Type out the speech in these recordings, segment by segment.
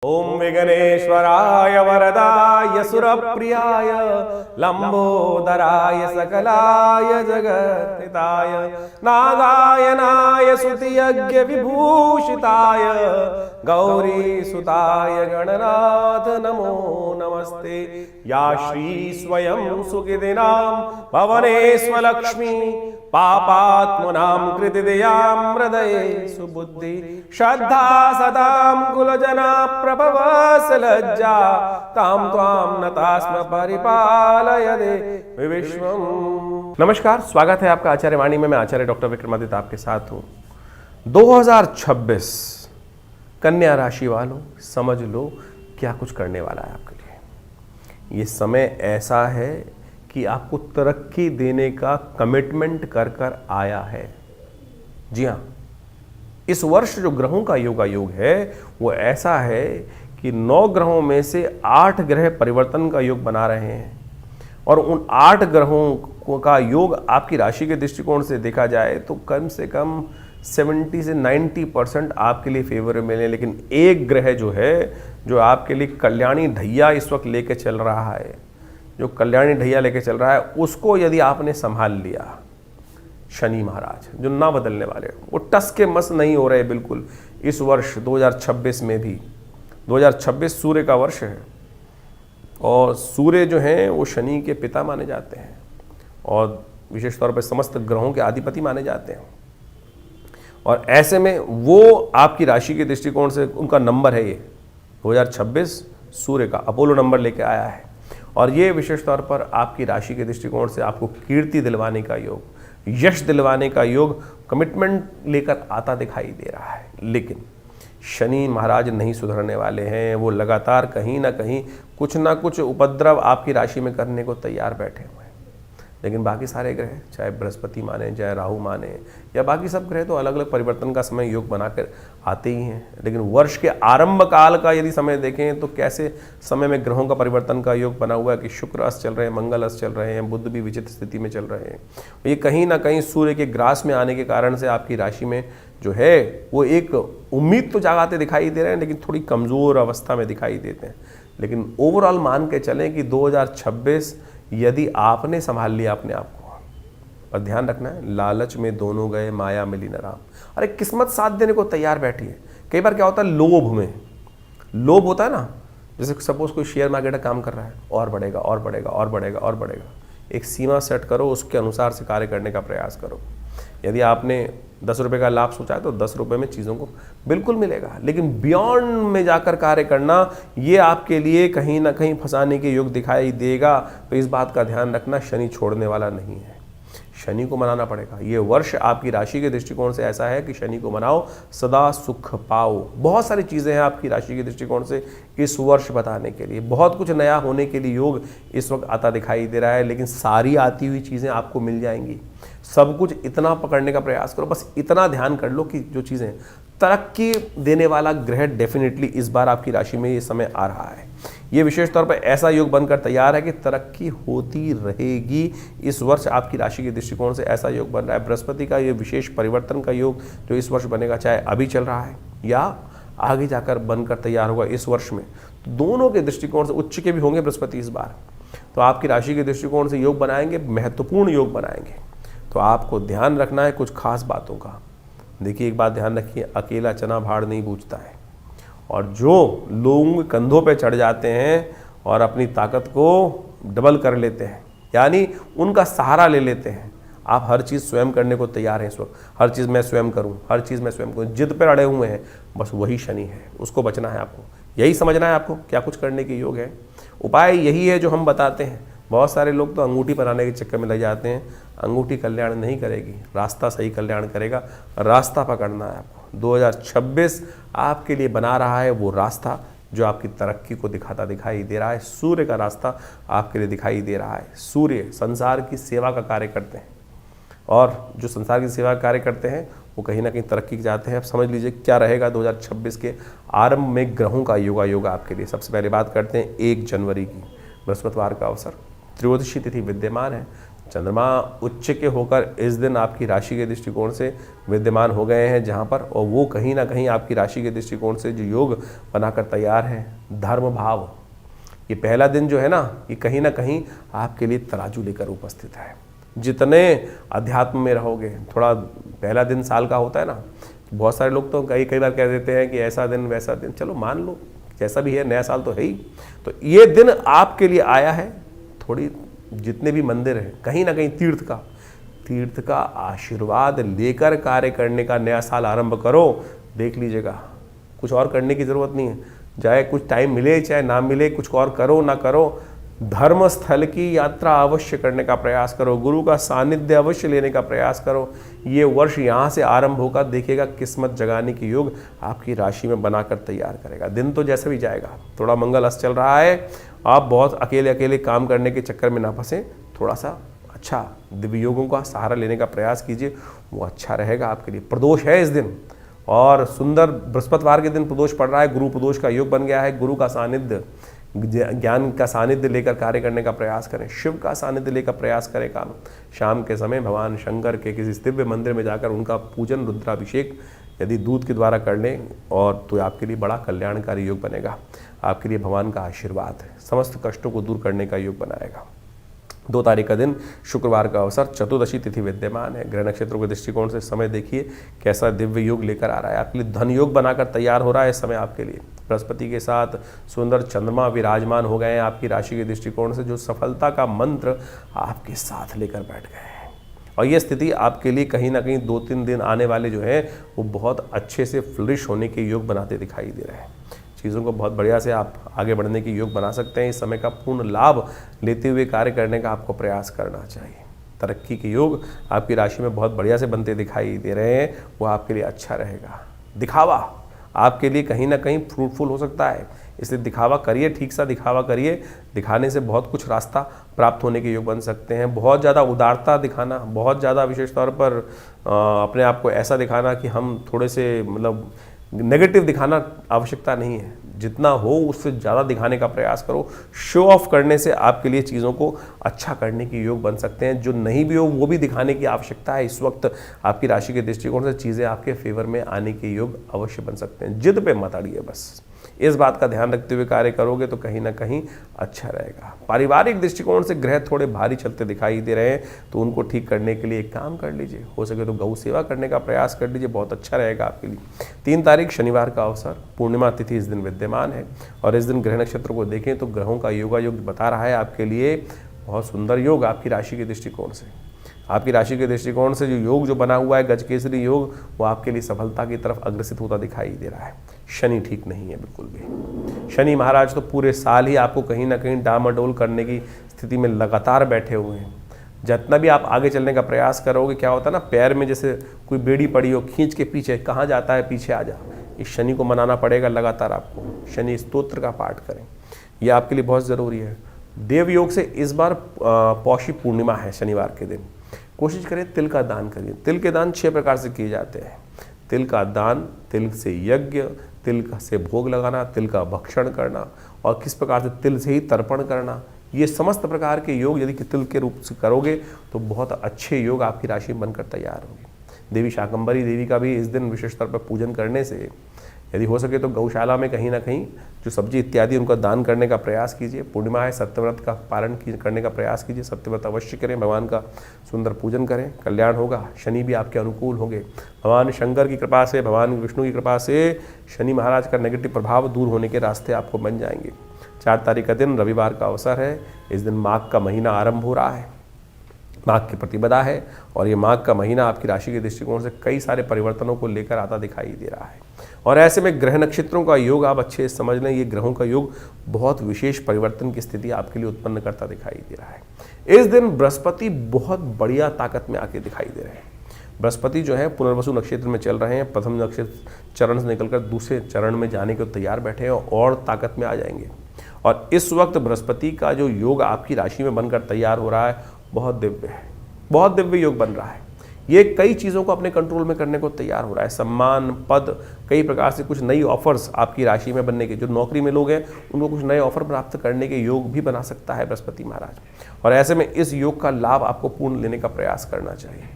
ओम विघ्नेश्वराय वरदाय सुरप्रियाय लंबोदराय सकलाय जगत्हिताय नागायनाय स्तुतियज्ञ विभूषिताय गौरीसुताय गणनाथ नमो नमस्ते। या श्री स्वयं सुखिदिनां भवनेष्वलक्ष्मी पापात्मनां कृतिदयां हृदये सुबुद्धि श्रद्धा सदां कुलजना प्रभवसलज्जा तां त्वां नतास्म परिपालय दे विश्वम। नमस्कार, स्वागत है आपका आचार्य वाणी में। मैं आचार्य डॉक्टर विक्रमादित्य आपके साथ हूँ। 2026 कन्या राशि वालों समझ लो क्या कुछ करने वाला है आपके लिए। ये समय ऐसा है कि आपको तरक्की देने का कमिटमेंट कर कर आया है। जी हाँ, इस वर्ष जो ग्रहों का योग है वो ऐसा है कि 9 ग्रहों में से 8 ग्रह परिवर्तन का योग बना रहे हैं और उन 8 ग्रहों का योग आपकी राशि के दृष्टिकोण से देखा जाए तो कम से कम 70 से 90% आपके लिए फेवरेबल है। लेकिन एक ग्रह जो है, जो आपके लिए कल्याणी ढैया इस वक्त लेके चल रहा है, जो कल्याणी ढैया लेके चल रहा है, उसको यदि आपने संभाल लिया, शनि महाराज जो ना बदलने वाले, वो टस के मस नहीं हो रहे बिल्कुल। इस वर्ष 2026 में भी 2026 सूर्य का वर्ष है और सूर्य जो हैं वो शनि के पिता माने जाते हैं और विशेष तौर पर समस्त ग्रहों के अधिपति माने जाते हैं। और ऐसे में वो आपकी राशि के दृष्टिकोण से उनका नंबर है, ये 2026 सूर्य का अपोलो नंबर लेके आया है और ये विशेष तौर पर आपकी राशि के दृष्टिकोण से आपको कीर्ति दिलवाने का योग, यश दिलवाने का योग, कमिटमेंट लेकर आता दिखाई दे रहा है। लेकिन शनि महाराज नहीं सुधरने वाले हैं। वो लगातार कहीं ना कहीं कुछ ना कुछ उपद्रव आपकी राशि में करने को तैयार बैठे हुए हैं। लेकिन बाकी सारे ग्रह, चाहे बृहस्पति माने, चाहे राहु माने, या बाकी सब ग्रह तो अलग अलग परिवर्तन का समय योग बनाकर आते ही हैं। लेकिन वर्ष के आरंभ काल का यदि समय देखें तो कैसे समय में ग्रहों का परिवर्तन का योग बना हुआ है कि शुक्र अस्त चल रहे हैं, मंगल अस्त चल रहे हैं, बुध भी विचित्र स्थिति में चल रहे हैं। ये कहीं ना कहीं सूर्य के ग्रास में आने के कारण से आपकी राशि में जो है वो एक उम्मीद तो जगाते दिखाई दे रहे हैं, लेकिन थोड़ी कमज़ोर अवस्था में दिखाई देते हैं। लेकिन ओवरऑल मान के चलें कि 2026 यदि आपने संभाल लिया अपने आप को, और ध्यान रखना है, लालच में दोनों गए माया मिली न राम। अरे किस्मत साथ देने को तैयार बैठी है। कई बार क्या होता है, लोभ में, लोभ होता है ना, जैसे सपोज कोई शेयर मार्केट का काम कर रहा है, और बढ़ेगा और बढ़ेगा और बढ़ेगा और बढ़ेगा। एक सीमा सेट करो, उसके अनुसार से कार्य करने का प्रयास करो। यदि आपने 10 रुपये का लाभ सोचा है तो 10 रुपये में चीज़ों को बिल्कुल मिलेगा। लेकिन बियॉन्ड में जाकर कार्य करना, ये आपके लिए कहीं ना कहीं फंसाने के योग दिखाई देगा। तो इस बात का ध्यान रखना, शनि छोड़ने वाला नहीं है, शनि को मनाना पड़ेगा। ये वर्ष आपकी राशि के दृष्टिकोण से ऐसा है कि शनि को मनाओ, सदा सुख पाओ। बहुत सारी चीज़ें हैं आपकी राशि के दृष्टिकोण से इस वर्ष बताने के लिए, बहुत कुछ नया होने के लिए योग इस वक्त आता दिखाई दे रहा है। लेकिन सारी आती हुई चीज़ें आपको मिल जाएंगी। सब कुछ इतना पकड़ने का प्रयास करो, बस इतना ध्यान कर लो कि जो चीज़ें तरक्की देने वाला ग्रह डेफिनेटली इस बार आपकी राशि में ये समय आ रहा है। ये विशेष तौर पर ऐसा योग बनकर तैयार है कि तरक्की होती रहेगी। इस वर्ष आपकी राशि के दृष्टिकोण से ऐसा योग बन रहा है। बृहस्पति का ये विशेष परिवर्तन का योग जो इस वर्ष बनेगा, चाहे अभी चल रहा है या आगे जाकर बनकर तैयार होगा इस वर्ष में, तो दोनों के दृष्टिकोण से उच्च के भी होंगे बृहस्पति इस बार। तो आपकी राशि के दृष्टिकोण से योग बनाएंगे, महत्वपूर्ण योग बनाएंगे। तो आपको ध्यान रखना है कुछ खास बातों का। देखिए, एक बात ध्यान रखिए, अकेला चना भाड़ नहीं बूझता है। और जो लोग कंधों पे चढ़ जाते हैं और अपनी ताकत को डबल कर लेते हैं, यानी उनका सहारा ले लेते हैं, आप हर चीज़ स्वयं करने को तैयार हैं इस वक्त। हर चीज़ मैं स्वयं करूं, हर चीज़ मैं स्वयं करूं, जिद पर अड़े हुए हैं, बस वही शनि है, उसको बचना है आपको। यही समझना है आपको क्या कुछ करने के योग है। उपाय यही है जो हम बताते हैं। बहुत सारे लोग तो अंगूठी बनाने के चक्कर में लग जाते हैं। अंगूठी कल्याण नहीं करेगी, रास्ता सही कल्याण करेगा। रास्ता पकड़ना है आपको। 2026 आपके लिए बना रहा है वो रास्ता जो आपकी तरक्की को दिखाता दिखाई दे रहा है। सूर्य का रास्ता आपके लिए दिखाई दे रहा है। सूर्य संसार की सेवा का कार्य करते हैं और जो संसार की सेवा का कार्य करते हैं वो कहीं ना कहीं तरक्की जाते हैं। अब समझ लीजिए क्या रहेगा 2026 के आरंभ में ग्रहों का योग आपके लिए। सबसे पहले बात करते हैं 1 जनवरी की, बृहस्पतिवार का अवसर, त्रयोदशी तिथि विद्यमान है। चंद्रमा उच्च के होकर इस दिन आपकी राशि के दृष्टिकोण से विद्यमान हो गए हैं जहाँ पर, और वो कहीं ना कहीं आपकी राशि के दृष्टिकोण से जो योग बनाकर तैयार है धर्म भाव, ये पहला दिन जो है ना, ये कहीं ना कहीं आपके लिए तराजू लेकर उपस्थित है। जितने अध्यात्म में रहोगे, थोड़ा पहला दिन साल का होता है ना, बहुत सारे लोग तो कई बार कह देते हैं कि ऐसा दिन वैसा दिन, चलो मान लो जैसा भी है, नया साल तो है ही। तो ये दिन आपके लिए आया है, थोड़ी जितने भी मंदिर हैं कहीं ना कहीं तीर्थ का आशीर्वाद लेकर कार्य करने का नया साल आरंभ करो। देख लीजिएगा, कुछ और करने की ज़रूरत नहीं है, चाहे कुछ टाइम मिले चाहे ना मिले, कुछ और करो ना करो, धर्म स्थल की यात्रा अवश्य करने का प्रयास करो, गुरु का सानिध्य अवश्य लेने का प्रयास करो। ये वर्ष यहाँ से आरंभ होगा, देखिएगा किस्मत जगाने की योग आपकी राशि में बनाकर तैयार करेगा। दिन तो जैसे भी जाएगा, थोड़ा मंगल अस्त चल रहा है, आप बहुत अकेले काम करने के चक्कर में ना फंसें, थोड़ा सा अच्छा दिव्य योगों का सहारा लेने का प्रयास कीजिए, वो अच्छा रहेगा आपके लिए। प्रदोष है इस दिन, और सुंदर बृहस्पतिवार के दिन प्रदोष पड़ रहा है, गुरु प्रदोष का योग बन गया है। गुरु का सानिध्य, ज्ञान का सानिध्य लेकर कार्य करने का प्रयास करें, शिव का सानिध्य लेकर प्रयास करें काम। शाम के समय भगवान शंकर के किसी दिव्य मंदिर में जाकर उनका पूजन, रुद्राभिषेक यदि दूध के द्वारा कर लें, और तो आपके लिए बड़ा कल्याणकारी योग बनेगा। आपके लिए भगवान का आशीर्वाद है, समस्त कष्टों को दूर करने का योग बनाएगा। 2 तारीख का दिन शुक्रवार का अवसर, चतुर्दशी तिथि विद्यमान है। ग्रह नक्षत्रों के दृष्टिकोण से समय देखिए कैसा दिव्य योग लेकर आ रहा है, आपके लिए धन योग बनाकर तैयार हो रहा है इस समय आपके लिए। बृहस्पति के साथ सुंदर चंद्रमा विराजमान हो गए हैं आपकी राशि के दृष्टिकोण से, जो सफलता का मंत्र आपके साथ लेकर बैठ गए हैं। और ये स्थिति आपके लिए कहीं ना कहीं 2-3 दिन आने वाले जो हैं वो बहुत अच्छे से फ्लरिश होने के योग बनाते दिखाई दे रहे हैं। चीज़ों को बहुत बढ़िया से आप आगे बढ़ने की योग बना सकते हैं। इस समय का पूर्ण लाभ लेते हुए कार्य करने का आपको प्रयास करना चाहिए। तरक्की के योग आपकी राशि में बहुत बढ़िया से बनते दिखाई दे रहे हैं, वो आपके लिए अच्छा रहेगा। दिखावा आपके लिए कहीं ना कहीं फ्रूटफुल हो सकता है, इसलिए दिखावा करिए, ठीक सा दिखावा करिए। दिखाने से बहुत कुछ रास्ता प्राप्त होने के योग बन सकते हैं। बहुत ज़्यादा उदारता दिखाना, बहुत ज़्यादा विशेष तौर पर अपने आप को ऐसा दिखाना कि हम थोड़े से मतलब नेगेटिव दिखाना आवश्यकता नहीं है। जितना हो उससे ज़्यादा दिखाने का प्रयास करो। शो ऑफ करने से आपके लिए चीज़ों को अच्छा करने के योग बन सकते हैं। जो नहीं भी हो वो भी दिखाने की आवश्यकता है। इस वक्त आपकी राशि के दृष्टिकोण से चीज़ें आपके फेवर में आने के योग अवश्य बन सकते हैं। जिद पे मत अड़िए, बस इस बात का ध्यान रखते हुए कार्य करोगे तो कहीं ना कहीं अच्छा रहेगा। पारिवारिक दृष्टिकोण से ग्रह थोड़े भारी चलते दिखाई दे रहे हैं, तो उनको ठीक करने के लिए एक काम कर लीजिए, हो सके तो गौ सेवा करने का प्रयास कर लीजिए, बहुत अच्छा रहेगा आपके लिए। 3 तारीख शनिवार का अवसर, पूर्णिमा तिथि इस दिन विद्यमान है, और इस दिन ग्रह नक्षत्र को देखें तो ग्रहों का योगा योग बता रहा है आपके लिए बहुत सुंदर योग आपकी राशि के दृष्टिकोण से। आपकी राशि के दृष्टिकोण से जो योग जो बना हुआ है गजकेसरी योग, वो आपके लिए सफलता की तरफ अग्रसित होता दिखाई दे रहा है। शनि ठीक नहीं है बिल्कुल भी। शनि महाराज तो पूरे साल ही आपको कहीं ना कहीं डामाडोल करने की स्थिति में लगातार बैठे हुए हैं। जितना भी आप आगे चलने का प्रयास करोगे, क्या होता है ना, पैर में जैसे कोई बेड़ी पड़ी हो, खींच के पीछे कहाँ जाता है, पीछे आ जा। इस शनि को मनाना पड़ेगा लगातार आपको। शनि स्तोत्र का पाठ करें, यह आपके लिए बहुत ज़रूरी है। देव योग से इस बार पौषी पूर्णिमा है शनिवार के दिन, कोशिश करें तिल का दान करिए। तिल के दान 6 प्रकार से किए जाते हैं। तिल का दान, तिल से यज्ञ, तिल से भोग लगाना, तिल का भक्षण करना, और किस प्रकार से तिल से ही तर्पण करना, ये समस्त प्रकार के योग यदि तिल के रूप से करोगे तो बहुत अच्छे योग आपकी राशि में बनकर तैयार होंगे। देवी शाकंभरी देवी का भी इस दिन विशेष तौर पर पूजन करने से, यदि हो सके तो गौशाला में कहीं ना कहीं जो सब्जी इत्यादि उनका दान करने का प्रयास कीजिए। पूर्णिमा है, सत्यव्रत का पालन करने का प्रयास कीजिए। सत्यव्रत अवश्य करें, भगवान का सुंदर पूजन करें, कल्याण होगा। शनि भी आपके अनुकूल होंगे। भगवान शंकर की कृपा से, भगवान विष्णु की कृपा से शनि महाराज का नेगेटिव प्रभाव दूर होने के रास्ते आपको बन जाएंगे। 4 तारीख का दिन रविवार का अवसर है। इस दिन माघ का महीना आरंभ हो रहा है, माघ की प्रतिपदा है, और ये माघ का महीना आपकी राशि के दृष्टिकोण से कई सारे परिवर्तनों को लेकर आता दिखाई दे रहा है। और ऐसे में ग्रह नक्षत्रों का योग आप अच्छे से समझ लें, ये ग्रहों का योग बहुत विशेष परिवर्तन की स्थिति आपके लिए उत्पन्न करता दिखाई दे रहा है। इस दिन बृहस्पति बहुत बढ़िया ताकत में आके दिखाई दे रहे हैं। बृहस्पति जो है पुनर्वसु नक्षत्र में चल रहे हैं, प्रथम नक्षत्र चरण से निकलकर दूसरे चरण में जाने को तैयार बैठे हैं और ताकत में आ जाएंगे। और इस वक्त बृहस्पति का जो योग आपकी राशि में बनकर तैयार हो रहा है बहुत दिव्य है, बहुत दिव्य योग बन रहा है। ये कई चीज़ों को अपने कंट्रोल में करने को तैयार हो रहा है। सम्मान, पद, कई प्रकार से कुछ नई ऑफर्स आपकी राशि में बनने के, जो नौकरी में लोग हैं उनको कुछ नए ऑफर प्राप्त करने के योग भी बना सकता है बृहस्पति महाराज। और ऐसे में इस योग का लाभ आपको पूर्ण लेने का प्रयास करना चाहिए।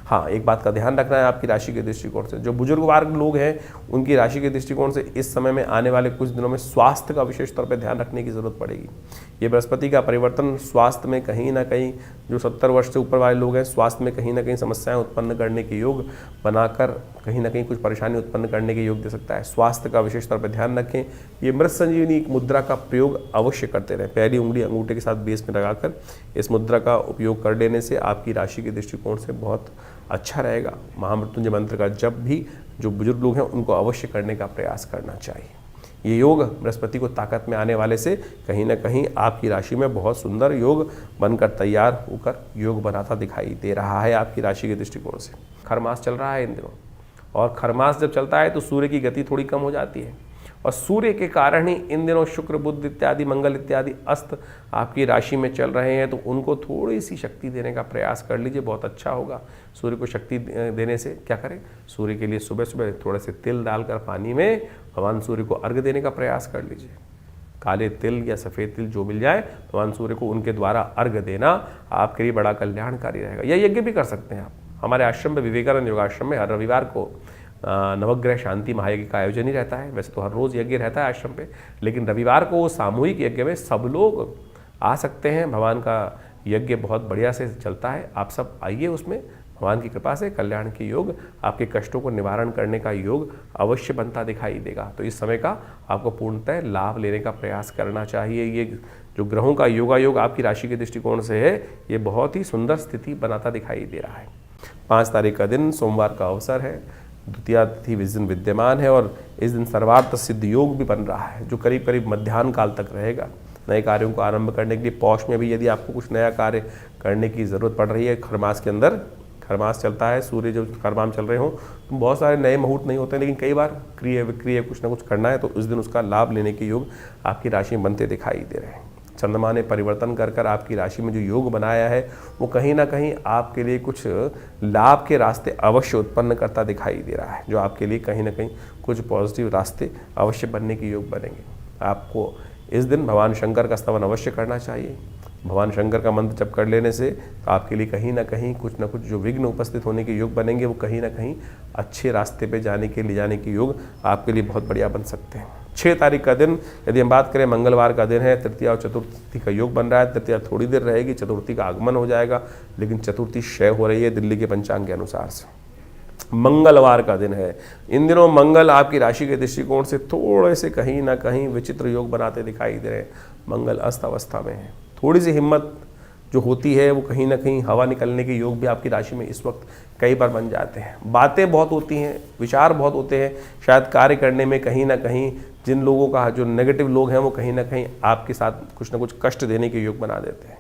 हाँ, एक बात का ध्यान रखना है आपकी राशि के दृष्टिकोण से, जो बुजुर्ग वर्ग लोग हैं उनकी राशि के दृष्टिकोण से इस समय में आने वाले कुछ दिनों में स्वास्थ्य का विशेष तौर पर ध्यान रखने की जरूरत पड़ेगी। ये बृहस्पति का परिवर्तन स्वास्थ्य में कहीं ना कहीं, जो 70 वर्ष से ऊपर वाले लोग हैं, स्वास्थ्य में कहीं ना कहीं समस्याएं उत्पन्न करने के योग बनाकर कहीं ना कहीं कुछ परेशानी उत्पन्न करने के योग दे सकता है। स्वास्थ्य का विशेष तौर पर ध्यान रखें। ये मृत संजीवनी मुद्रा का प्रयोग अवश्य करते रहें। पहली उंगली अंगूठे के साथ बेस में लगाकर इस मुद्रा का उपयोग कर लेने से आपकी राशि के दृष्टिकोण से बहुत अच्छा रहेगा। महामृत्युंजय मंत्र का जब भी जो बुजुर्ग लोग हैं उनको अवश्य करने का प्रयास करना चाहिए। ये योग बृहस्पति को ताकत में आने वाले से कहीं ना कहीं आपकी राशि में बहुत सुंदर योग बनकर तैयार होकर योग बनाता दिखाई दे रहा है आपकी राशि के दृष्टिकोण से। खरमास चल रहा है इन दिनों, और खरमास जब चलता है तो सूर्य की गति थोड़ी कम हो जाती है, और सूर्य के कारण ही इन दिनों शुक्र, बुध इत्यादि, मंगल इत्यादि अस्त आपकी राशि में चल रहे हैं। तो उनको थोड़ी सी शक्ति देने का प्रयास कर लीजिए, बहुत अच्छा होगा। सूर्य को शक्ति देने से क्या करें, सूर्य के लिए सुबह सुबह थोड़े से तिल डालकर पानी में भगवान सूर्य को अर्घ्य देने का प्रयास कर लीजिए। काले तिल या सफ़ेद तिल जो मिल जाए, भगवान सूर्य को उनके द्वारा अर्घ्य देना आपके लिए बड़ा कल्याणकारी रहेगा। यह यज्ञ भी कर सकते हैं आप। हमारे आश्रम में, विवेकानंद योगाश्रम में, हर रविवार को नवग्रह शांति महायज्ञ का आयोजन ही रहता है। वैसे तो हर रोज़ यज्ञ रहता है आश्रम पे, लेकिन रविवार को सामूहिक यज्ञ में सब लोग आ सकते हैं। भगवान का यज्ञ बहुत बढ़िया से चलता है, आप सब आइए उसमें। भगवान की कृपा से कल्याण के योग, आपके कष्टों को निवारण करने का योग अवश्य बनता दिखाई देगा। तो इस समय का आपको पूर्णतः लाभ लेने का प्रयास करना चाहिए। ये जो ग्रहों का योगायोग आपकी राशि के दृष्टिकोण से है, ये बहुत ही सुंदर स्थिति बनाता दिखाई दे रहा है। 5 तारीख का दिन सोमवार का अवसर है, द्वितीया तिथि इस दिन विद्यमान है, और इस दिन सर्वार्थ सिद्ध योग भी बन रहा है, जो करीब करीब मध्याह्न काल तक रहेगा। नए कार्यों को आरंभ करने के लिए पौष में भी यदि आपको कुछ नया कार्य करने की ज़रूरत पड़ रही है, खरमास के अंदर, खरमास चलता है, सूर्य जब खरमाम चल रहे हों तो बहुत सारे नए मुहूर्त नहीं होते, लेकिन कई बार क्रिया विक्रिया कुछ ना कुछ करना है, तो उस दिन उसका लाभ लेने के योग आपकी राशि में बनते दिखाई दे रहे हैं। चंद्रमा ने परिवर्तन कर कर आपकी राशि में जो योग बनाया है, वो कहीं ना कहीं आपके लिए कुछ लाभ के रास्ते अवश्य उत्पन्न करता दिखाई दे रहा है, जो आपके लिए कहीं ना कहीं कुछ पॉजिटिव रास्ते अवश्य बनने के योग बनेंगे। आपको इस दिन भगवान शंकर का स्तवन अवश्य करना चाहिए। भगवान शंकर का मंत्र जप कर लेने से आपके लिए कहीं ना कहीं कुछ ना कुछ जो विघ्न उपस्थित होने के योग बनेंगे, वो कहीं ना कहीं अच्छे रास्ते पे जाने के ले जाने के योग आपके लिए बहुत बढ़िया बन सकते हैं। 6 तारीख का दिन यदि हम बात करें, मंगलवार का दिन है, तृतीया और चतुर्थी का योग बन रहा है। तृतीया थोड़ी देर रहेगी, चतुर्थी का आगमन हो जाएगा, लेकिन चतुर्थी क्षय हो रही है दिल्ली के पंचांग के अनुसार से। मंगलवार का दिन है। इन दिनों मंगल आपकी राशि के दृष्टिकोण से थोड़े से कहीं ना कहीं विचित्र योग बनाते दिखाई दे रहे हैं। मंगल अस्त अवस्था में है, थोड़ी सी हिम्मत जो होती है वो कहीं ना कहीं हवा निकलने के योग भी आपकी राशि में इस वक्त कई बार बन जाते हैं। बातें बहुत होती हैं, विचार बहुत होते हैं, शायद कार्य करने में कहीं ना कहीं जिन लोगों का, जो नेगेटिव लोग हैं, वो कहीं ना कहीं आपके साथ कुछ ना कुछ कष्ट देने के योग बना देते हैं।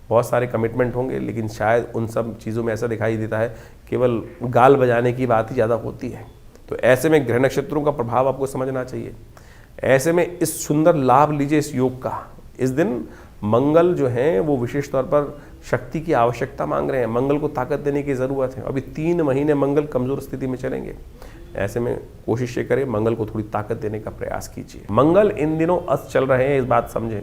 बहुत सारे कमिटमेंट होंगे, लेकिन शायद उन सब चीज़ों में ऐसा दिखाई देता है केवल गाल बजाने की बात ही ज़्यादा होती है। तो ऐसे में ग्रह नक्षत्रों का प्रभाव आपको समझना चाहिए। ऐसे में इस सुंदर लाभ लीजिए इस योग का। इस दिन मंगल जो हैं वो विशेष तौर पर शक्ति की आवश्यकता मांग रहे हैं, मंगल को ताकत देने की ज़रूरत है। अभी 3 महीने मंगल कमज़ोर स्थिति में चलेंगे। ऐसे में कोशिश ये करें, मंगल को थोड़ी ताकत देने का प्रयास कीजिए। मंगल इन दिनों अस्त चल रहे हैं, इस बात समझें।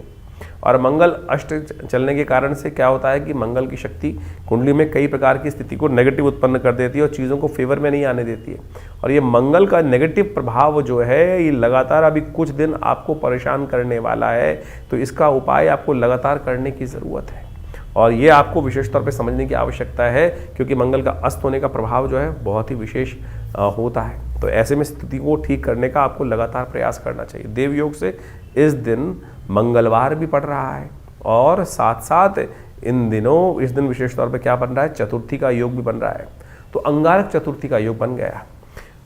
और मंगल अष्ट चलने के कारण से क्या होता है कि मंगल की शक्ति कुंडली में कई प्रकार की स्थिति को नेगेटिव उत्पन्न कर देती है और चीज़ों को फेवर में नहीं आने देती है। और ये मंगल का नेगेटिव प्रभाव जो है, ये लगातार अभी कुछ दिन आपको परेशान करने वाला है। तो इसका उपाय आपको लगातार करने की ज़रूरत है, और ये आपको विशेष तौर पे समझने की आवश्यकता है, क्योंकि मंगल का अस्त होने का प्रभाव जो है बहुत ही विशेष होता है। तो ऐसे में स्थिति को ठीक करने का आपको लगातार प्रयास करना चाहिए। देव योग से इस दिन मंगलवार भी पड़ रहा है, और साथ साथ इन दिनों इस दिन विशेष तौर पे क्या बन रहा है, चतुर्थी का योग भी बन रहा है। तो अंगारक चतुर्थी का योग बन गया,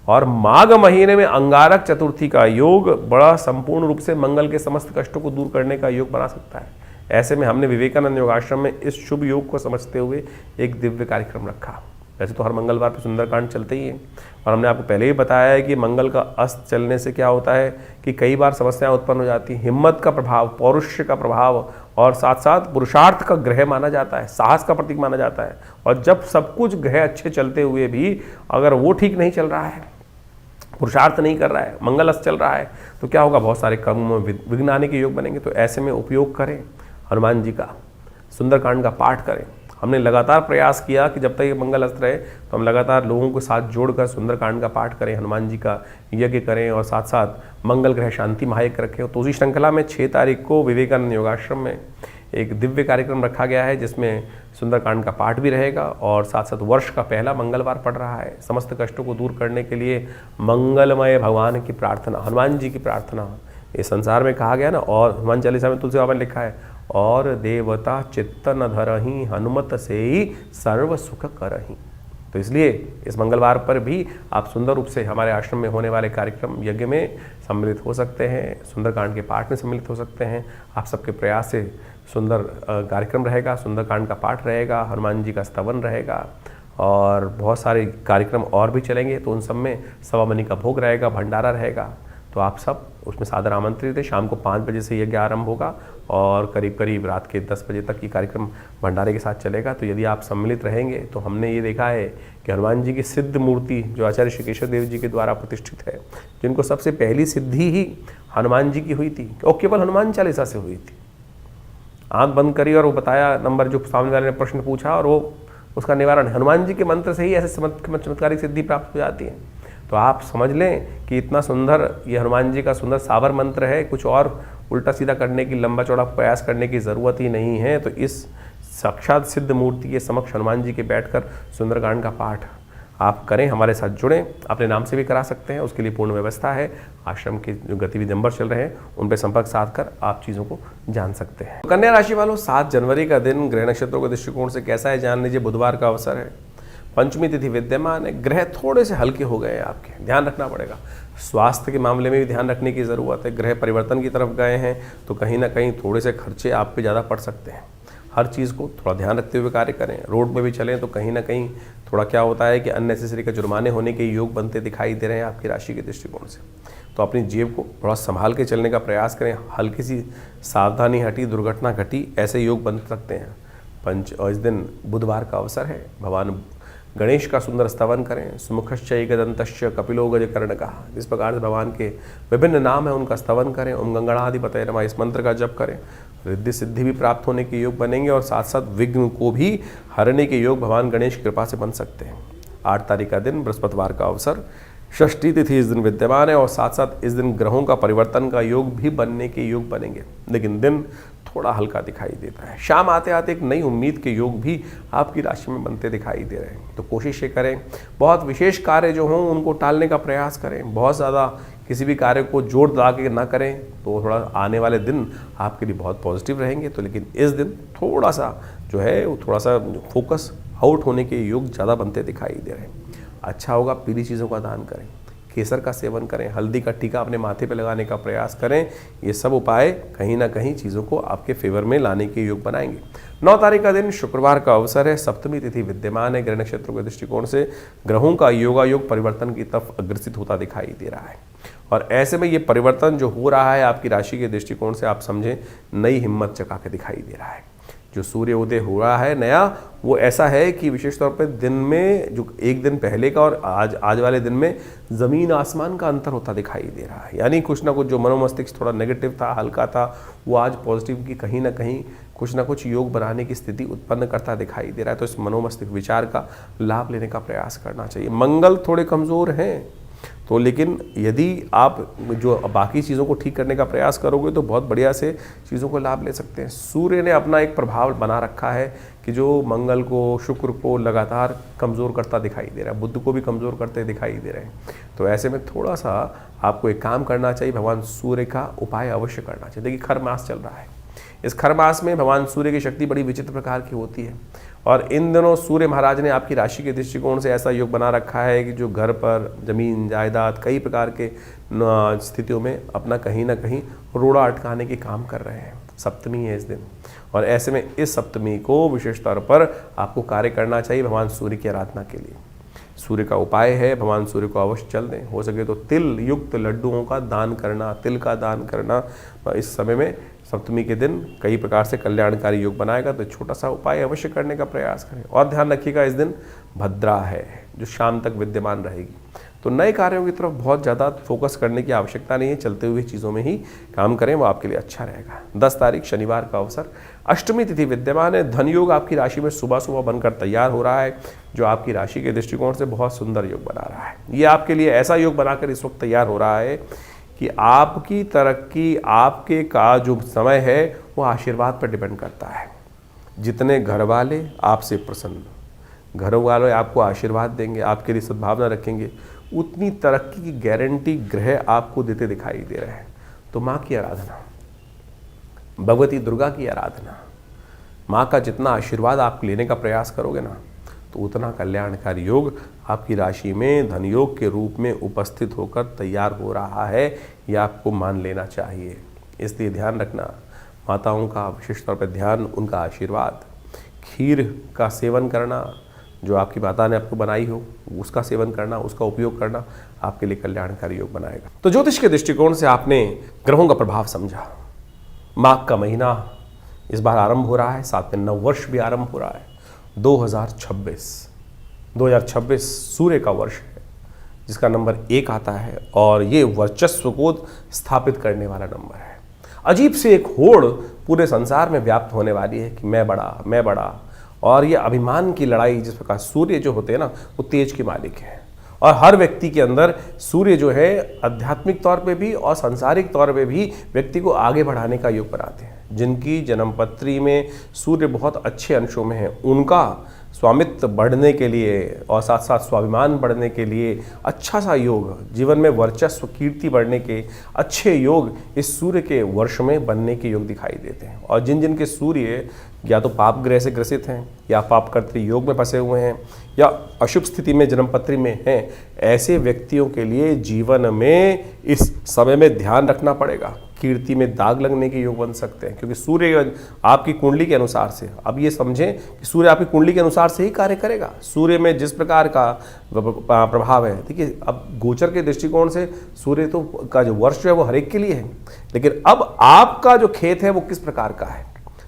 और माघ महीने में अंगारक चतुर्थी का योग बड़ा संपूर्ण रूप से मंगल के समस्त कष्टों को दूर करने का योग बना सकता है। ऐसे में हमने विवेकानंद योगाश्रम में इस शुभ योग को समझते हुए एक दिव्य कार्यक्रम रखा। वैसे तो हर मंगलवार पे सुंदरकांड चलते ही हैं, और हमने आपको पहले ही बताया है कि मंगल का अस्त चलने से क्या होता है कि कई बार समस्याएं उत्पन्न हो जाती हैं। हिम्मत का प्रभाव, पौरुष का प्रभाव और साथ साथ पुरुषार्थ का ग्रह माना जाता है, साहस का प्रतीक माना जाता है। और जब सब कुछ ग्रह अच्छे चलते हुए भी अगर वो ठीक नहीं चल रहा है, पुरुषार्थ नहीं कर रहा है, मंगल अस्त चल रहा है, तो क्या होगा, बहुत सारे कर्म में विघ्न आने के योग बनेंगे। तो ऐसे में उपयोग करें हनुमान जी का, सुंदरकांड का पाठ करें। हमने लगातार प्रयास किया कि जब तक ये मंगल अस्त रहे तो हम लगातार लोगों के साथ जोड़कर सुंदरकांड का पाठ करें, हनुमान जी का यज्ञ करें और साथ साथ मंगल ग्रह शांति महायज्ञ रखें। तो उसी श्रृंखला में 6 तारीख को विवेकानंद योगाश्रम में एक दिव्य कार्यक्रम रखा गया है, जिसमें सुंदरकांड का पाठ भी रहेगा और साथ साथ वर्ष का पहला मंगलवार पड़ रहा है। समस्त कष्टों को दूर करने के लिए मंगलमय भगवान की प्रार्थना, हनुमान जी की प्रार्थना इस संसार में कहा गया ना। और हनुमान चालीसा में तुलसी बाबा ने लिखा है, और देवता चित्त न धरहि हनुमत से ही सर्व सुख करहि। तो इसलिए इस मंगलवार पर भी आप सुंदर रूप से हमारे आश्रम में होने वाले कार्यक्रम यज्ञ में सम्मिलित हो सकते हैं, सुंदरकांड के पाठ में सम्मिलित हो सकते हैं। आप सबके प्रयास से सुंदर कार्यक्रम रहेगा, सुंदरकांड का पाठ रहेगा, हनुमान जी का स्तवन रहेगा और बहुत सारे कार्यक्रम और भी चलेंगे। तो उन सब में सवा मनी का भोग रहेगा, भंडारा रहेगा। तो आप सब उसमें सादर आमंत्रित है। शाम को 5 बजे से यज्ञ आरंभ होगा और करीब करीब रात के 10 बजे तक ये कार्यक्रम भंडारे के साथ चलेगा। तो यदि आप सम्मिलित रहेंगे तो हमने ये देखा है कि हनुमान जी की सिद्ध मूर्ति जो आचार्य श्री केशव देव जी के द्वारा प्रतिष्ठित है, जिनको सबसे पहली सिद्धि ही हनुमान जी की हुई थी और केवल हनुमान चालीसा से हुई थी। आंख बंद करी और वो बताया नंबर जो सामने वाले ने प्रश्न पूछा और वो उसका निवारण हनुमान जी के मंत्र से ही ऐसे चमत्कारिक सिद्धि प्राप्त हो जाती है। तो आप समझ लें कि इतना सुंदर ये हनुमान जी का सुंदर सावर मंत्र है, कुछ और उल्टा सीधा करने की, लंबा चौड़ा प्रयास करने की ज़रूरत ही नहीं है। तो इस साक्षात सिद्ध मूर्ति के समक्ष हनुमान जी के बैठकर सुंदरकांड का पाठ आप करें, हमारे साथ जुड़ें। अपने नाम से भी करा सकते हैं, उसके लिए पूर्ण व्यवस्था है। आश्रम के जो गतिविधि नंबर चल रहे हैं उन पर संपर्क साध कर आप चीज़ों को जान सकते हैं। कन्या राशि वालों, 7 जनवरी का दिन ग्रह नक्षत्रों के दृष्टिकोण से कैसा है जान लीजिए। बुधवार का अवसर है, पंचमी तिथि विद्यमान है, ग्रह थोड़े से हल्के हो गए हैं आपके, ध्यान रखना पड़ेगा। स्वास्थ्य के मामले में भी ध्यान रखने की ज़रूरत है। ग्रह परिवर्तन की तरफ गए हैं तो कहीं ना कहीं थोड़े से खर्चे आप पे ज़्यादा पड़ सकते हैं। हर चीज़ को थोड़ा ध्यान रखते हुए कार्य करें। रोड में भी चलें तो कहीं ना कहीं थोड़ा क्या होता है कि अननेसेसरी का जुर्माने होने के योग बनते दिखाई दे रहे हैं आपकी राशि के दृष्टिकोण से। तो अपनी जेब को थोड़ा संभाल के चलने का प्रयास करें। हल्की सी सावधानी हटी, दुर्घटना घटी, ऐसे योग बन सकते हैं। और इस दिन बुधवार का अवसर है, भगवान गणेश का सुंदर स्तवन करें। सुमुखश्च एकदंतश्च कपिलो गजकर्णकः, जिस प्रकार से भगवान के विभिन्न नाम है उनका स्तवन करें। ओम गंगणाधिपतये नमः, इस मंत्र का जप करें। रिद्धि सिद्धि भी प्राप्त होने के योग बनेंगे और साथ साथ विघ्न को भी हरने के योग भगवान गणेश की कृपा से बन सकते हैं। 8 तारीख का दिन बृहस्पतिवार का अवसर, षष्ठी तिथि इस दिन विद्यमान है और साथ साथ इस दिन ग्रहों का परिवर्तन का योग भी बनने के योग बनेंगे, लेकिन दिन थोड़ा हल्का दिखाई देता है। शाम आते आते एक नई उम्मीद के योग भी आपकी राशि में बनते दिखाई दे रहे हैं। तो कोशिश ये करें, बहुत विशेष कार्य जो हों उनको टालने का प्रयास करें। बहुत ज़्यादा किसी भी कार्य को जोर लगा के ना करें, तो थोड़ा आने वाले दिन आपके लिए बहुत पॉजिटिव रहेंगे। तो लेकिन इस दिन थोड़ा सा जो है वो थोड़ा सा फोकस आउट होने के योग ज़्यादा बनते दिखाई दे रहे हैं। अच्छा होगा पीली चीज़ों का दान करें, केसर का सेवन करें, हल्दी का टीका अपने माथे पे लगाने का प्रयास करें। ये सब उपाय कहीं ना कहीं चीज़ों को आपके फेवर में लाने के योग बनाएंगे। 9 तारीख का दिन शुक्रवार का अवसर है, सप्तमी तिथि विद्यमान है। ग्रह नक्षत्रों के दृष्टिकोण से ग्रहों का योगायोग परिवर्तन की तरफ अग्रसित होता दिखाई दे रहा है और ऐसे में ये परिवर्तन जो हो रहा है आपकी राशि के दृष्टिकोण से आप समझें नई हिम्मत जगा के दिखाई दे रहा है। जो सूर्य उदय हो रहा है नया, वो ऐसा है कि विशेष तौर पे दिन में जो एक दिन पहले का और आज वाले दिन में ज़मीन आसमान का अंतर होता दिखाई दे रहा है। यानी कुछ ना कुछ जो मनोमस्तिष्क थोड़ा नेगेटिव था, हल्का था, वो आज पॉजिटिव की कहीं ना कहीं कुछ ना कुछ योग बनाने की स्थिति उत्पन्न करता दिखाई दे रहा है। तो इस मनोमस्तिष्क विचार का लाभ लेने का प्रयास करना चाहिए। मंगल थोड़े कमज़ोर हैं तो, लेकिन यदि आप जो बाकी चीज़ों को ठीक करने का प्रयास करोगे तो बहुत बढ़िया से चीज़ों को लाभ ले सकते हैं। सूर्य ने अपना एक प्रभाव बना रखा है कि जो मंगल को, शुक्र को लगातार कमज़ोर करता दिखाई दे रहा है, बुध को भी कमज़ोर करते दिखाई दे रहे हैं। तो ऐसे में थोड़ा सा आपको एक काम करना चाहिए, भगवान सूर्य का उपाय अवश्य करना चाहिए। देखिए खर मास चल रहा है, इस खर मास में भगवान सूर्य की शक्ति बड़ी विचित्र प्रकार की होती है और इन दिनों सूर्य महाराज ने आपकी राशि के दृष्टिकोण से ऐसा योग बना रखा है कि जो घर पर जमीन जायदाद कई प्रकार के स्थितियों में अपना कहीं ना कहीं रोड़ा अटकाने के काम कर रहे हैं। सप्तमी है इस दिन, और ऐसे में इस सप्तमी को विशेष तौर पर आपको कार्य करना चाहिए भगवान सूर्य की आराधना के लिए। सूर्य का उपाय है भगवान सूर्य को अवश्य जल दें, हो सके तो तिल युक्त लड्डुओं का दान करना, तिल का दान करना इस समय में सप्तमी के दिन कई प्रकार से कल्याणकारी योग बनाएगा। तो छोटा सा उपाय अवश्य करने का प्रयास करें। और ध्यान रखिएगा इस दिन भद्रा है जो शाम तक विद्यमान रहेगी, तो नए कार्यों की तरफ बहुत ज़्यादा फोकस करने की आवश्यकता नहीं है, चलते हुए चीज़ों में ही काम करें, वो आपके लिए अच्छा रहेगा। 10 तारीख शनिवार का अवसर, अष्टमी तिथि विद्यमान है। धन योग आपकी राशि में सुबह सुबह बनकर तैयार हो रहा है, जो आपकी राशि के दृष्टिकोण से बहुत सुंदर योग बना रहा है। ये आपके लिए ऐसा योग बनाकर इस वक्त तैयार हो रहा है कि आपकी तरक्की, आपके का जो समय है वो आशीर्वाद पर डिपेंड करता है। जितने घर वाले आपसे प्रसन्न, घर वाले आपको आशीर्वाद देंगे, आपके लिए सद्भावना रखेंगे, उतनी तरक्की की गारंटी ग्रह आपको देते दिखाई दे रहे हैं। तो माँ की आराधना, भगवती दुर्गा की आराधना, माँ का जितना आशीर्वाद आप लेने का प्रयास करोगे ना, तो उतना कल्याणकारी योग आपकी राशि में धन योग के रूप में उपस्थित होकर तैयार हो रहा है, यह आपको मान लेना चाहिए। इसलिए ध्यान रखना, माताओं का विशेष तौर पर ध्यान, उनका आशीर्वाद, खीर का सेवन करना, जो आपकी माता ने आपको बनाई हो उसका सेवन करना, उसका उपयोग करना आपके लिए कल्याणकारी योग बनाएगा। तो ज्योतिष के दृष्टिकोण से आपने ग्रहों का प्रभाव समझा। माघ का महीना इस बार आरंभ हो रहा है, साथ में नव वर्ष भी आरंभ हो रहा है। 2026 सूर्य का वर्ष है, जिसका नंबर 1 आता है, और ये वर्चस्व को स्थापित करने वाला नंबर है। अजीब से एक होड़ पूरे संसार में व्याप्त होने वाली है कि मैं बड़ा, और ये अभिमान की लड़ाई, जिस प्रकार सूर्य जो होते हैं ना वो तेज के मालिक हैं, और हर व्यक्ति के अंदर सूर्य जो है आध्यात्मिक तौर पे भी और सांसारिक तौर पे भी व्यक्ति को आगे बढ़ाने का योग बनाते हैं। जिनकी जन्मपत्री में सूर्य बहुत अच्छे अंशों में है, उनका स्वामित्व बढ़ने के लिए और साथ साथ स्वाभिमान बढ़ने के लिए अच्छा सा योग, जीवन में वर्चस्व कीर्ति बढ़ने के अच्छे योग इस सूर्य के वर्ष में बनने के योग दिखाई देते हैं। और जिन जिन के सूर्य या तो पाप ग्रह से ग्रसित हैं, या पाप कर्तृ योग में फंसे हुए हैं, या अशुभ स्थिति में जन्मपत्री में हैं, ऐसे व्यक्तियों के लिए जीवन में इस समय में ध्यान रखना पड़ेगा। कीर्ति में दाग लगने के योग बन सकते हैं, क्योंकि सूर्य आपकी कुंडली के अनुसार से, अब ये समझें कि सूर्य आपकी कुंडली के अनुसार से ही कार्य करेगा। सूर्य में जिस प्रकार का प्रभाव है, देखिए अब गोचर के दृष्टिकोण से सूर्य तो का जो वर्ष है वो हर एक के लिए है, लेकिन अब आपका जो खेत है वो किस प्रकार का है,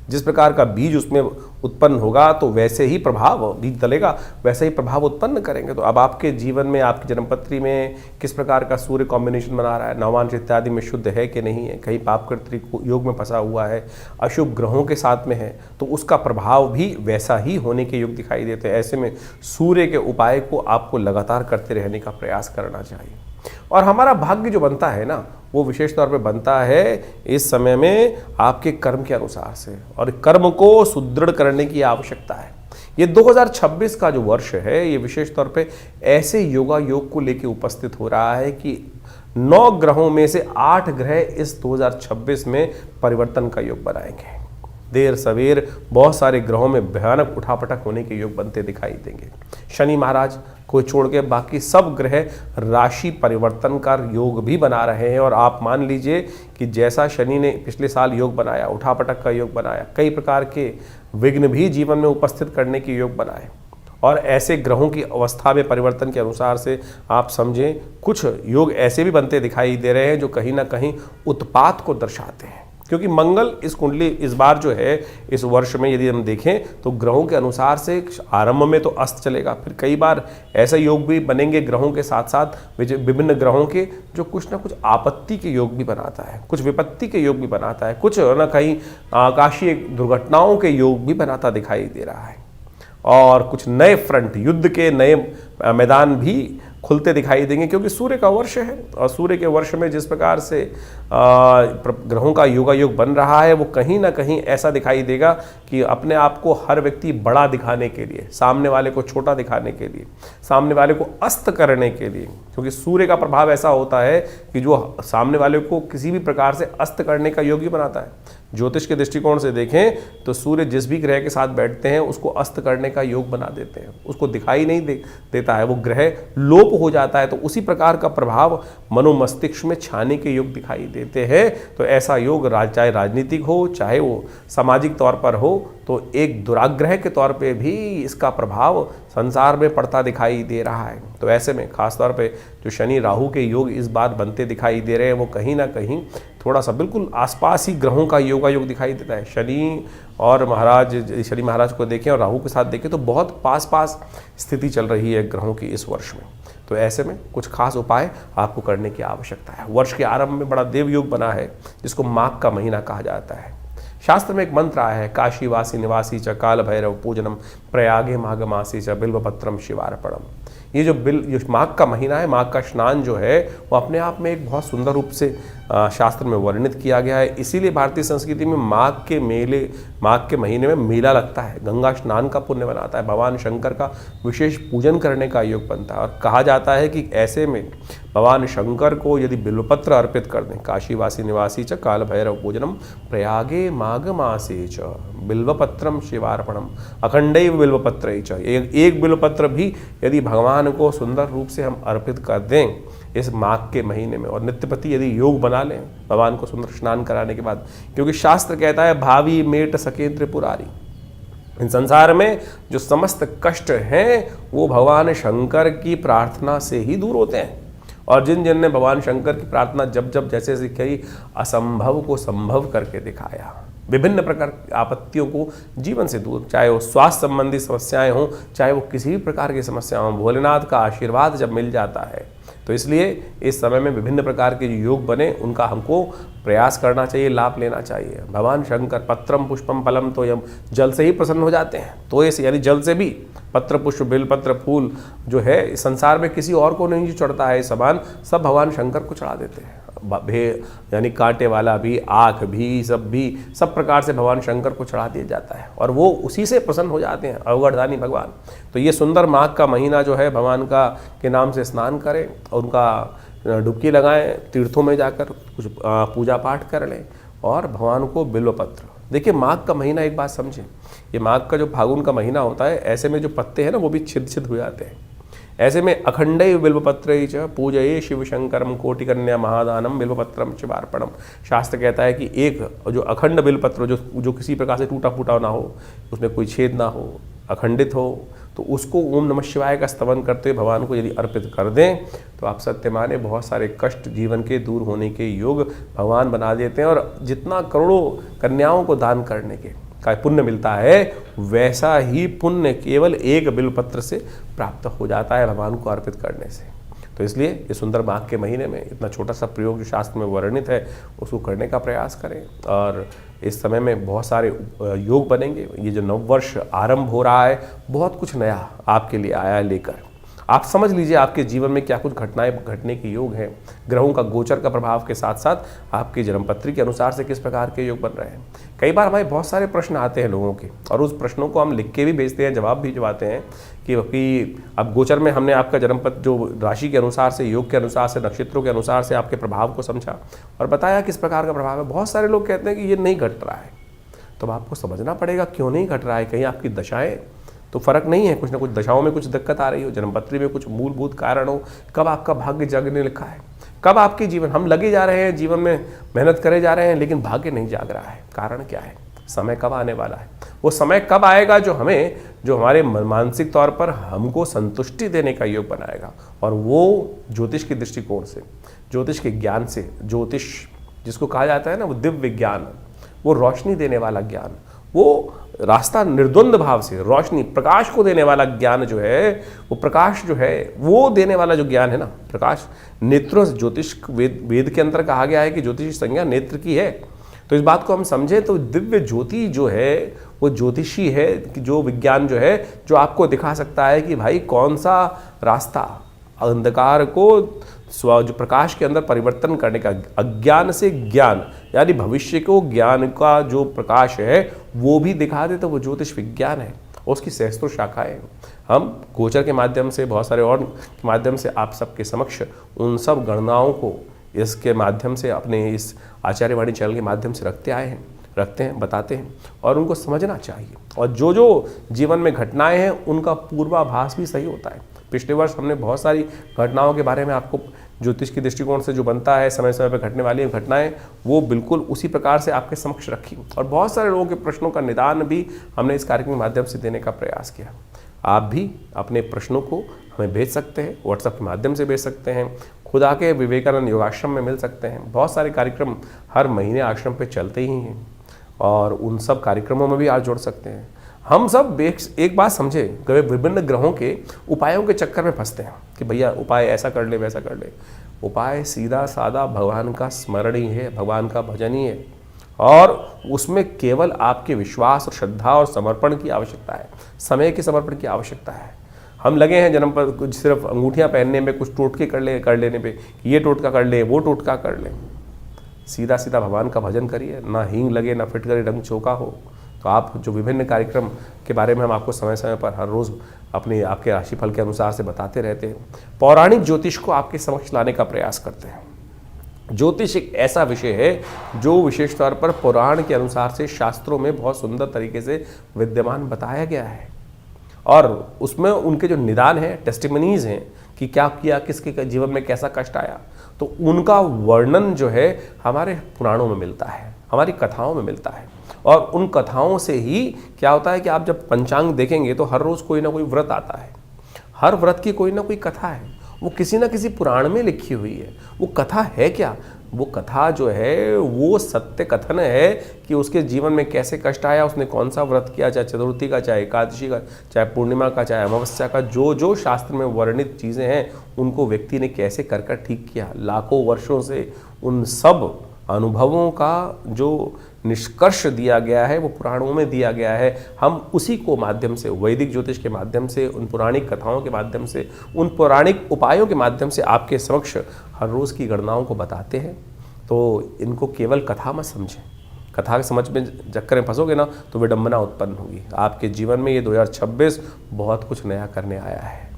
जिस प्रकार का बीज उसमें उत्पन्न होगा तो वैसे ही प्रभाव, बीज डलेगा वैसे ही प्रभाव उत्पन्न करेंगे। तो अब आपके जीवन में, आपकी जन्मपत्री में किस प्रकार का सूर्य कॉम्बिनेशन बना रहा है, नवांश इत्यादि में शुद्ध है कि नहीं है, कहीं पाप कर्तृ योग में फंसा हुआ है, अशुभ ग्रहों के साथ में है, तो उसका प्रभाव भी वैसा ही होने के योग दिखाई देते हैं। ऐसे में सूर्य के उपाय को आपको लगातार करते रहने का प्रयास करना चाहिए। और हमारा भाग्य जो बनता है ना, वो विशेष तौर पे बनता है इस समय में आपके कर्म के अनुसार से, और कर्म को सुदृढ़ करने की आवश्यकता है। ये 2026 का जो वर्ष है, ये विशेष तौर पे ऐसे योगा योग को लेके उपस्थित हो रहा है कि 9 ग्रहों में से 8 ग्रह इस 2026 में परिवर्तन का योग बनाएंगे। देर सवेर बहुत सारे ग्रहों में भयानक उठापटक होने के योग बनते दिखाई देंगे। शनि महाराज को छोड़ के बाकी सब ग्रह राशि परिवर्तन का योग भी बना रहे हैं, और आप मान लीजिए कि जैसा शनि ने पिछले साल योग बनाया, उठापटक का योग बनाया, कई प्रकार के विघ्न भी जीवन में उपस्थित करने के योग बनाए, और ऐसे ग्रहों की अवस्था में परिवर्तन के अनुसार से आप समझें कुछ योग ऐसे भी बनते दिखाई दे रहे हैं जो कहीं ना कहीं उत्पात को दर्शाते हैं। क्योंकि मंगल इस कुंडली इस बार जो है इस वर्ष में यदि हम देखें तो ग्रहों के अनुसार से आरंभ में तो अस्त चलेगा, फिर कई बार ऐसे योग भी बनेंगे ग्रहों के साथ साथ विभिन्न ग्रहों के, जो कुछ ना कुछ आपत्ति के योग भी बनाता है, कुछ विपत्ति के योग भी बनाता है, कुछ ना कहीं आकाशीय दुर्घटनाओं के योग भी बनाता दिखाई दे रहा है, और कुछ नए फ्रंट, युद्ध के नए मैदान भी खुलते दिखाई देंगे। क्योंकि सूर्य का वर्ष है, और सूर्य के वर्ष में जिस प्रकार से ग्रहों का योगायोग बन रहा है, वो कहीं ना कहीं ऐसा दिखाई देगा कि अपने आप को हर व्यक्ति बड़ा दिखाने के लिए, सामने वाले को छोटा दिखाने के लिए, सामने वाले को अस्त करने के लिए, क्योंकि सूर्य का प्रभाव ऐसा होता है कि जो सामने वाले को किसी भी प्रकार से अस्त करने का योग ही बनाता है। ज्योतिष के दृष्टिकोण से देखें तो सूर्य जिस भी ग्रह के साथ बैठते हैं उसको अस्त करने का योग बना देते हैं, उसको दिखाई नहीं देता है, वो ग्रह लोप हो जाता है। तो उसी प्रकार का प्रभाव मनोमस्तिष्क में छाने के योग दिखाई देते हैं। तो ऐसा योग चाहे राजनीतिक हो, चाहे वो सामाजिक तौर पर हो, तो एक दुराग्रह के तौर पे भी इसका प्रभाव संसार में पड़ता दिखाई दे रहा है। तो ऐसे में खासतौर पे जो शनि राहु के योग इस बार बनते दिखाई दे रहे हैं, वो कहीं ना कहीं थोड़ा सा बिल्कुल आसपास ही ग्रहों का योग दिखाई देता है। शनि महाराज को देखें और राहु के साथ देखें तो बहुत पास पास स्थिति चल रही है ग्रहों की इस वर्ष में। तो ऐसे में कुछ खास उपाय आपको करने की आवश्यकता है। वर्ष के आरंभ में बड़ा देव योग बना है, जिसको माघ का महीना कहा जाता है। शास्त्र में एक मंत्र आया है, काशीवासी निवासी च काल भैरव पूजनम प्रयागे माघ मासी च बिल्वपत्रम शिवार्पणम। ये जो माघ का महीना है, माघ का स्नान जो है, वो अपने आप में एक बहुत सुंदर रूप से शास्त्र में वर्णित किया गया है। इसीलिए भारतीय संस्कृति में माघ के महीने में मेला लगता है, गंगा स्नान का पुण्य बनाता है, भगवान शंकर का विशेष पूजन करने का योग बनता है। और कहा जाता है कि ऐसे में भगवान शंकर को यदि बिल्वपत्र अर्पित कर दें, काशीवासी निवासी च काल भैरव पूजनम प्रयागे माघ मासे च बिल्वपत्रम शिवार्पणम अखंडैव बिल्वपत्र च, एक बिल्वपत्र भी यदि भगवान को सुंदर रूप से हम अर्पित कर दें इस माघ के महीने में, और नित्यपति यदि योग बना लें भगवान को सुंदर स्नान कराने के बाद, क्योंकि शास्त्र कहता है भावी मेट सके त्रिपुरारी, इन संसार में जो समस्त कष्ट हैं वो भगवान शंकर की प्रार्थना से ही दूर होते हैं। और जिन जिन ने भगवान शंकर की प्रार्थना जब जैसे जैसे कही, असंभव को संभव करके दिखाया, विभिन्न प्रकार की आपत्तियों को जीवन से दूर, चाहे वो स्वास्थ्य संबंधी समस्याएं हों, चाहे वो किसी भी प्रकार की समस्या हो, भोलेनाथ का आशीर्वाद जब मिल जाता है तो इसलिए इस समय में विभिन्न प्रकार के जो योग बने उनका हमको प्रयास करना चाहिए, लाभ लेना चाहिए। भगवान शंकर पत्रम पुष्पम फलम तो यम, जल से ही प्रसन्न हो जाते हैं। तो ऐसे यानी जल से भी पत्र पुष्प बेलपत्र फूल जो है संसार में किसी और को नहीं चढ़ता है, सामान सब भगवान शंकर को चढ़ा देते हैं। यानी कांटे वाला भी, आँख भी, सब प्रकार से भगवान शंकर को चढ़ा दिया जाता है और वो उसी से प्रसन्न हो जाते हैं, अवगढ़दानी भगवान। तो ये सुंदर माघ का महीना जो है, भगवान का के नाम से स्नान करें और उनका डुबकी लगाएं, तीर्थों में जाकर कुछ पूजा पाठ कर लें और भगवान को बिल्वपत्र। देखिए माघ का महीना एक बात समझें, ये माघ का जो फागुन का महीना होता है, ऐसे में जो पत्ते हैं ना वो भी छिद हो जाते हैं। ऐसे में अखंडैव बिल्वपत्रै च पूजये शिव शंकरम कोटिकन्या महादानम बिल्वपत्रम शिवार्पणम। शास्त्र कहता है कि एक जो अखंड बिल्वपत्र जो किसी प्रकार से टूटा फूटा ना हो, उसमें कोई छेद ना हो, अखंडित हो, तो उसको ओम नमः शिवाय का स्तवन करते हुए भगवान को यदि अर्पित कर दें तो आप सत्य माने बहुत सारे कष्ट जीवन के दूर होने के योग भगवान बना देते हैं। और जितना करोड़ों कन्याओं को दान करने के का पुण्य मिलता है, वैसा ही पुण्य केवल एक बिल्वपत्र से प्राप्त हो जाता है भगवान को अर्पित करने से। तो इसलिए ये सुंदर माघ के महीने में इतना छोटा सा प्रयोग जो शास्त्र में वर्णित है उसको करने का प्रयास करें। और इस समय में बहुत सारे योग बनेंगे। ये जो नववर्ष आरंभ हो रहा है, बहुत कुछ नया आपके लिए आया है लेकर। आप समझ लीजिए आपके जीवन में क्या कुछ घटनाएं घटने के योग हैं। ग्रहों का गोचर का प्रभाव के साथ साथ आपकी जन्मपत्री के अनुसार से किस प्रकार के योग बन रहे हैं। कई बार हमारे बहुत सारे प्रश्न आते हैं लोगों के, और उस प्रश्नों को हम लिख के भी भेजते हैं, जवाब भी जवाते हैं कि अब गोचर में हमने आपका जन्मपत्र जो राशि के अनुसार से, योग के अनुसार से, नक्षत्रों के अनुसार से आपके प्रभाव को समझा और बताया किस प्रकार का प्रभाव है। बहुत सारे लोग कहते हैं कि ये नहीं घट रहा है, तो आपको समझना पड़ेगा क्यों नहीं घट रहा है। कहीं आपकी दशाएं तो फर्क नहीं है, कुछ ना कुछ दशाओं में कुछ दिक्कत आ रही हो, जन्मपत्री में कुछ मूलभूत कारण हो, कब आपका भाग्य जाग ने लिखा है, कब आपकी जीवन, हम लगे जा रहे हैं जीवन में, मेहनत करे जा रहे हैं, लेकिन भाग्य नहीं जाग रहा है। कारण क्या है? समय कब आने वाला है? वो समय कब आएगा जो हमारे मानसिक तौर पर हमको संतुष्टि देने का योग बनाएगा। और वो ज्योतिष के दृष्टिकोण से, ज्योतिष के ज्ञान से, ज्योतिष जिसको कहा जाता है ना, वो दिव्य ज्ञान, वो रोशनी देने वाला ज्ञान, वो रास्ता निर्द्वंद भाव से रोशनी प्रकाश को देने वाला ज्ञान जो है, वो प्रकाश जो है वो देने वाला जो ज्ञान है ना, प्रकाश नेत्रों से, ज्योतिष वेद के अंदर कहा गया है कि ज्योतिष संज्ञा नेत्र की है। तो इस बात को हम समझे तो दिव्य ज्योति जो है वो ज्योतिषी है, कि जो विज्ञान जो है जो आपको दिखा सकता है कि भाई कौन सा रास्ता अंधकार को जो प्रकाश के अंदर परिवर्तन करने का, अज्ञान से ज्ञान यानी भविष्य को ज्ञान का जो प्रकाश है वो भी दिखा दे, तो वो ज्योतिष विज्ञान है। उसकी सहस्त्रों शाखाएं हम गोचर के माध्यम से, बहुत सारे और के माध्यम से आप सबके समक्ष उन सब गणनाओं को इसके माध्यम से, अपने इस आचार्यवाणी चैनल के माध्यम से रखते हैं, बताते हैं, और उनको समझना चाहिए। और जो जो जीवन में घटनाएं हैं उनका पूर्वाभास भी सही होता है। पिछले वर्ष हमने बहुत सारी घटनाओं के बारे में आपको ज्योतिष की दृष्टिकोण से जो बनता है, समय समय पर घटने वाली घटनाएं, वो बिल्कुल उसी प्रकार से आपके समक्ष रखी और बहुत सारे लोगों के प्रश्नों का निदान भी हमने इस कार्यक्रम के माध्यम से देने का प्रयास किया। आप भी अपने प्रश्नों को हमें भेज सकते हैं, व्हाट्सएप के माध्यम से भेज सकते हैं, खुद आके विवेकानंद योगाश्रम में मिल सकते हैं। बहुत सारे कार्यक्रम हर महीने आश्रम पे चलते ही हैं और उन सब कार्यक्रमों में भी आप जुड़ सकते हैं। हम सब एक बात समझे, कभी विभिन्न ग्रहों के उपायों के चक्कर में फंसते हैं कि भैया उपाय ऐसा कर ले वैसा कर ले। उपाय सीधा साधा भगवान का स्मरण ही है, भगवान का भजन ही है और उसमें केवल आपके विश्वास और श्रद्धा और समर्पण की आवश्यकता है, समय के समर्पण की आवश्यकता है। हम लगे हैं जन्म पर कुछ सिर्फ अंगूठियां पहनने में, कुछ टोटके कर लेने पे, ये टोटका कर ले वो टोटका कर ले। सीधा सीधा भगवान का भजन करिए, ना हींग लगे ना फिटकरी रंग चौका हो। तो आप जो विभिन्न कार्यक्रम के बारे में हम आपको समय समय पर हर रोज़ अपने आपके राशिफल के अनुसार से बताते रहते हैं, पौराणिक ज्योतिष को आपके समक्ष लाने का प्रयास करते हैं। ज्योतिष एक ऐसा विषय है जो विशेष तौर पर पुराण के अनुसार से शास्त्रों में बहुत सुंदर तरीके से विद्यमान बताया गया है और उसमें उनके जो निदान हैं, टेस्टिमनीज हैं कि क्या किया, किसके जीवन में कैसा कष्ट आया, तो उनका वर्णन जो है हमारे पुराणों में मिलता है, हमारी कथाओं में मिलता है। और उन कथाओं से ही क्या होता है कि आप जब पंचांग देखेंगे तो हर रोज़ कोई ना कोई व्रत आता है, हर व्रत की कोई ना कोई कथा है, वो किसी ना किसी पुराण में लिखी हुई है। वो कथा है क्या? वो कथा जो है वो सत्य कथन है कि उसके जीवन में कैसे कष्ट आया, उसने कौन सा व्रत किया, चाहे चतुर्थी का, चाहे एकादशी का, चाहे पूर्णिमा का, चाहे अमावस्या का, जो जो शास्त्र में वर्णित चीज़ें हैं उनको व्यक्ति ने कैसे कर कर ठीक किया। लाखों वर्षों से उन सब अनुभवों का जो निष्कर्ष दिया गया है वो पुराणों में दिया गया है। हम उसी को माध्यम से, वैदिक ज्योतिष के माध्यम से, उन पौराणिक कथाओं के माध्यम से, उन पौराणिक उपायों के माध्यम से आपके समक्ष हर रोज़ की गणनाओं को बताते हैं। तो इनको केवल कथा मत समझें, कथा के समझ में चक्कर में फंसोगे ना तो विडंबना उत्पन्न होगी आपके जीवन में। ये 2026 बहुत कुछ नया करने आया है।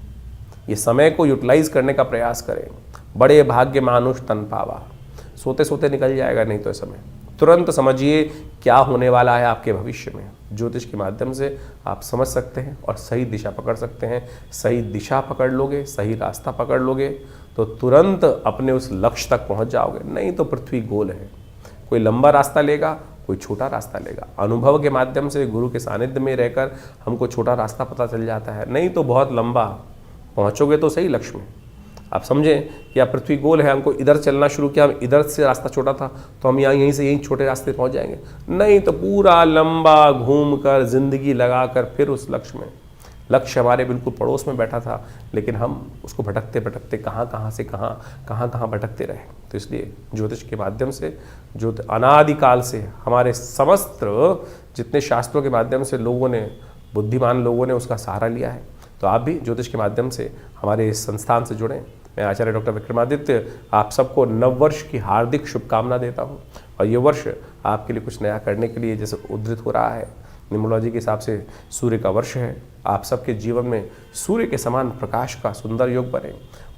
ये समय को यूटिलाइज करने का प्रयास करें। बड़े भाग्य मानुष तन पावा, सोते सोते निकल जाएगा नहीं तो ये समय। तुरंत समझिए क्या होने वाला है आपके भविष्य में। ज्योतिष के माध्यम से आप समझ सकते हैं और सही दिशा पकड़ सकते हैं। सही दिशा पकड़ लोगे, सही रास्ता पकड़ लोगे तो तुरंत अपने उस लक्ष्य तक पहुंच जाओगे। नहीं तो पृथ्वी गोल है, कोई लंबा रास्ता लेगा, कोई छोटा रास्ता लेगा। अनुभव के माध्यम से, गुरु के सानिध्य में रहकर हमको छोटा रास्ता पता चल जाता है, नहीं तो बहुत लंबा पहुंचोगे तो सही लक्ष्य में। आप समझें कि आप पृथ्वी गोल है, हमको इधर चलना शुरू किया, हम इधर से रास्ता छोटा था तो हम यहीं से यहीं छोटे रास्ते पहुंच जाएंगे। नहीं तो पूरा लंबा घूमकर जिंदगी लगाकर फिर उस लक्ष्य में। लक्ष्य हमारे बिल्कुल पड़ोस में बैठा था लेकिन हम उसको भटकते भटकते कहाँ से कहाँ भटकते रहे। तो इसलिए ज्योतिष के माध्यम से, जो अनादिकाल से हमारे समस्त जितने शास्त्रों के माध्यम से लोगों ने, बुद्धिमान लोगों ने उसका सहारा लिया है, तो आप भी ज्योतिष के माध्यम से हमारे इस संस्थान से जुड़ें। मैं आचार्य डॉक्टर विक्रमादित्य आप सबको नववर्ष की हार्दिक शुभकामना देता हूं और ये वर्ष आपके लिए कुछ नया करने के लिए जैसे उद्धृत हो रहा है, न्यूमरोलॉजी के हिसाब से सूर्य का वर्ष है। आप सबके जीवन में सूर्य के समान प्रकाश का सुंदर योग बने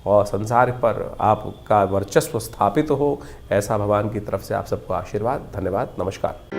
और संसार पर आपका वर्चस्व स्थापित हो, ऐसा भगवान की तरफ से आप सबको आशीर्वाद। धन्यवाद, नमस्कार।